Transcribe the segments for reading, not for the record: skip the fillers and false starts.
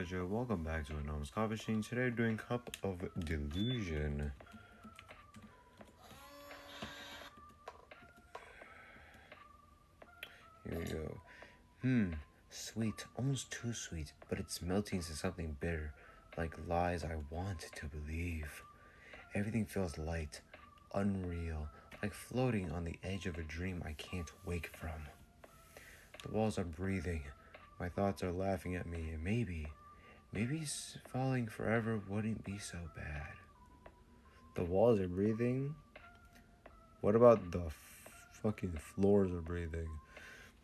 Joe. Welcome back to Anomalous Coffee Machine. Today we're doing Cup of Delusion. Here we go. Sweet. Almost too sweet, but it's melting into something bitter, like lies I want to believe. Everything feels light, unreal, like floating on the edge of a dream I can't wake from. The walls are breathing. My thoughts are laughing at me, and maybe falling forever wouldn't be so bad. The walls are breathing? What about the fucking floors are breathing?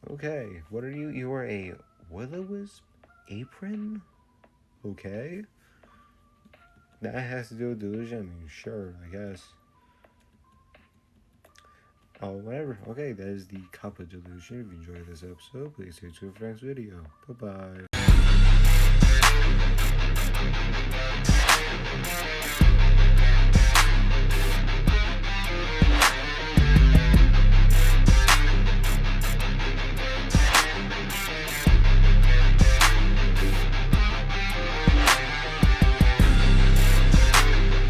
Okay, what are you? You are a will-o-wisp apron? Okay. That has to do with delusion? I mean, sure, I guess. Oh, whatever. Okay, that is the Cup of Delusion. If you enjoyed this episode, please stay tuned for the next video. Bye-bye.